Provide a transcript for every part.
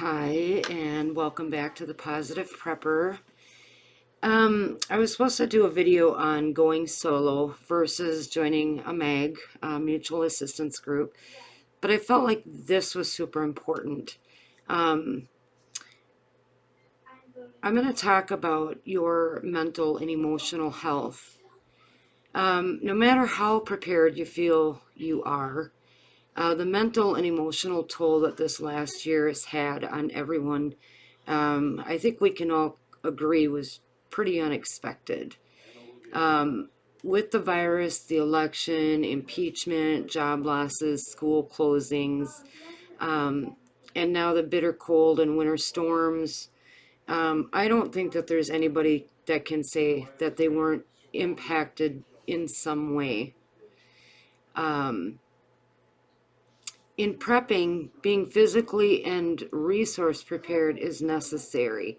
Hi, and welcome back to the Positive Prepper. I was supposed to do a video on going solo versus joining a MAG, mutual assistance group, but I felt like this was super important. Um, I'm going to talk about your mental and emotional health. No matter how prepared you feel you are, the mental and emotional toll that this last year has had on everyone, I think we can all agree was pretty unexpected. Um, with the virus, the election, impeachment, job losses, school closings, um, and now the bitter cold and winter storms, I don't think that there's anybody that can say that they weren't impacted in some way. Um, In prepping, being physically and resource prepared is necessary,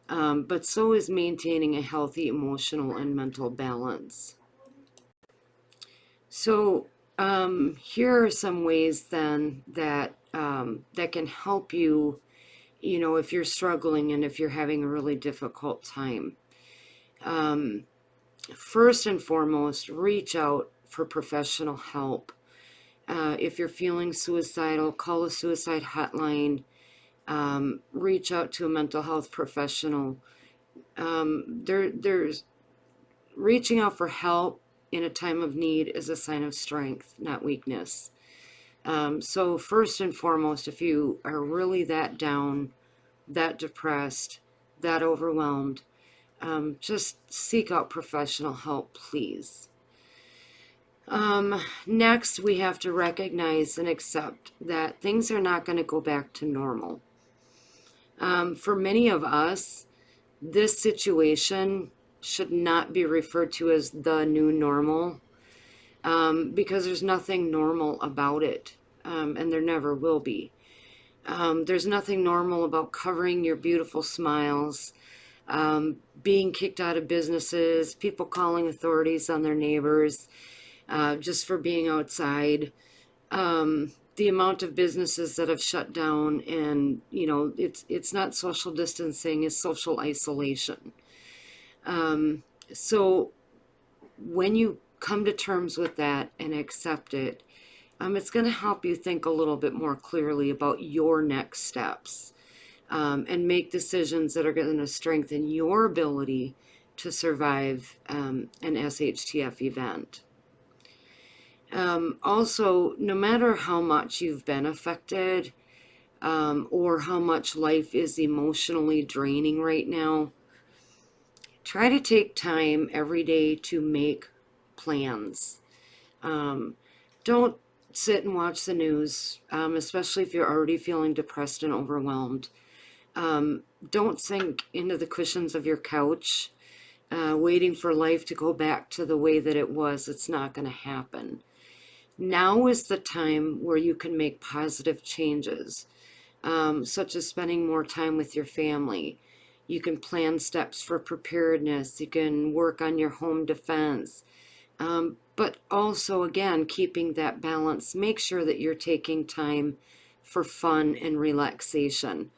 but so is maintaining a healthy emotional and mental balance. So, here are some ways then that can help you, if you're struggling and if you're having a really difficult time. Um, First and foremost, reach out for professional help. If you're feeling suicidal, call a suicide hotline. Reach out to a mental health professional. There's reaching out for help in a time of need is a sign of strength, not weakness. So first and foremost, if you are really that down, that depressed, that overwhelmed, just seek out professional help, please. Next, we have to recognize and accept that things are not going to go back to normal. For many of us, this situation should not be referred to as the new normal, because there's nothing normal about it, and there never will be. There's nothing normal about covering your beautiful smiles, being kicked out of businesses, people calling authorities on their neighbors just for being outside. The amount of businesses that have shut down, and it's not social distancing, it's social isolation. So when you come to terms with that and accept it, it's going to help you think a little bit more clearly about your next steps, and make decisions that are going to strengthen your ability to survive an SHTF event. Also, no matter how much you've been affected, or how much life is emotionally draining right now, try to take time every day to make plans. Um, don't sit and watch the news, especially if you're already feeling depressed and overwhelmed. Don't sink into the cushions of your couch, waiting for life to go back to the way that it was. It's not going to happen. Now is the time where you can make positive changes, such as spending more time with your family. You can plan steps for preparedness. You can work on your home defense. But also, again, keeping that balance. Make sure that you're taking time for fun and relaxation.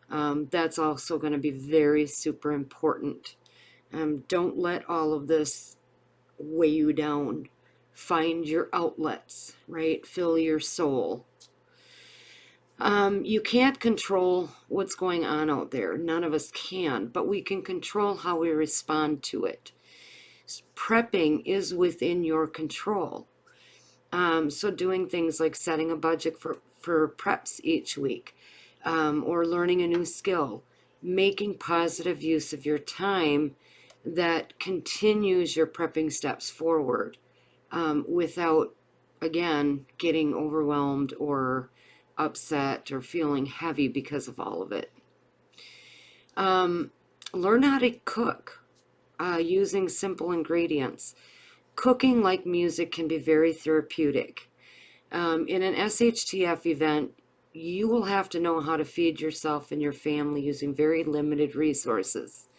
That's also going to be very super important. Don't let all of this weigh you down. Find your outlets, right? Fill your soul. You can't control what's going on out there. None of us can, but we can control how we respond to it. Prepping is within your control. So doing things like setting a budget for preps each week, or learning a new skill, making positive use of your time that continues your prepping steps forward, without, again, getting overwhelmed or upset or feeling heavy because of all of it. Learn how to cook using simple ingredients. Cooking, like music, can be very therapeutic. In an SHTF event, you will have to know how to feed yourself and your family using very limited resources.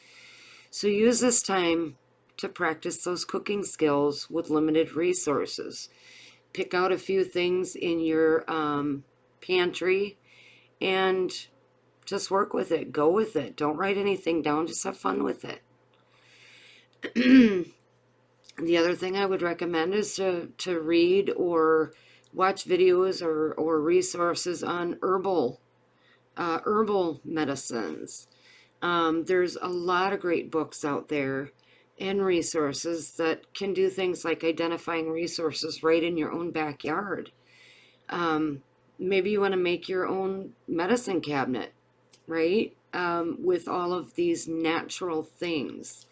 So use this time to practice those cooking skills with limited resources. Pick out a few things in your pantry and Just work with it. Go with it. Don't write anything down. Just have fun with it. The other thing I would recommend is to read or watch videos or resources on herbal medicines. There's a lot of great books out there and resources that can do things like identifying resources right in your own backyard. Um, Maybe you want to make your own medicine cabinet, right? With all of these natural things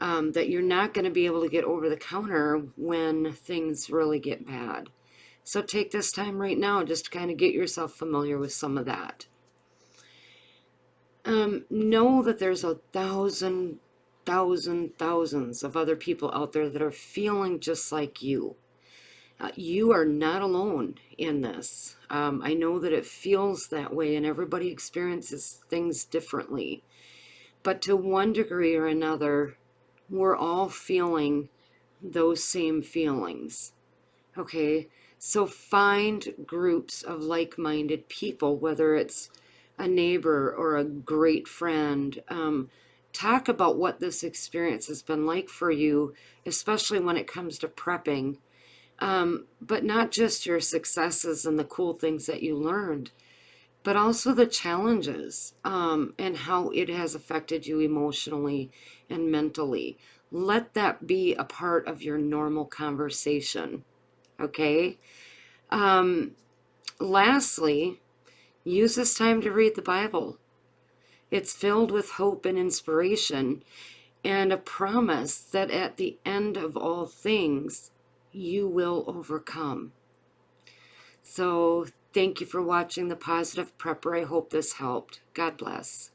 that you're not going to be able to get over the counter when things really get bad. So take this time right now just to kind of get yourself familiar with some of that. Know that there's thousands of other people out there that are feeling just like you. You are not alone in this. I know that it feels that way, and everybody experiences things differently. But to one degree or another, we're all feeling those same feelings. Okay, so find groups of like-minded people, whether it's a neighbor or a great friend. Talk about what this experience has been like for you, especially when it comes to prepping. But not just your successes and the cool things that you learned, but also the challenges and how it has affected you emotionally and mentally. Let that be a part of your normal conversation. Okay. Um, Lastly, use this time to read the Bible. It's filled with hope and inspiration and a promise that at the end of all things, you will overcome. So, thank you for watching The Positive Prepper. I hope this helped. God bless.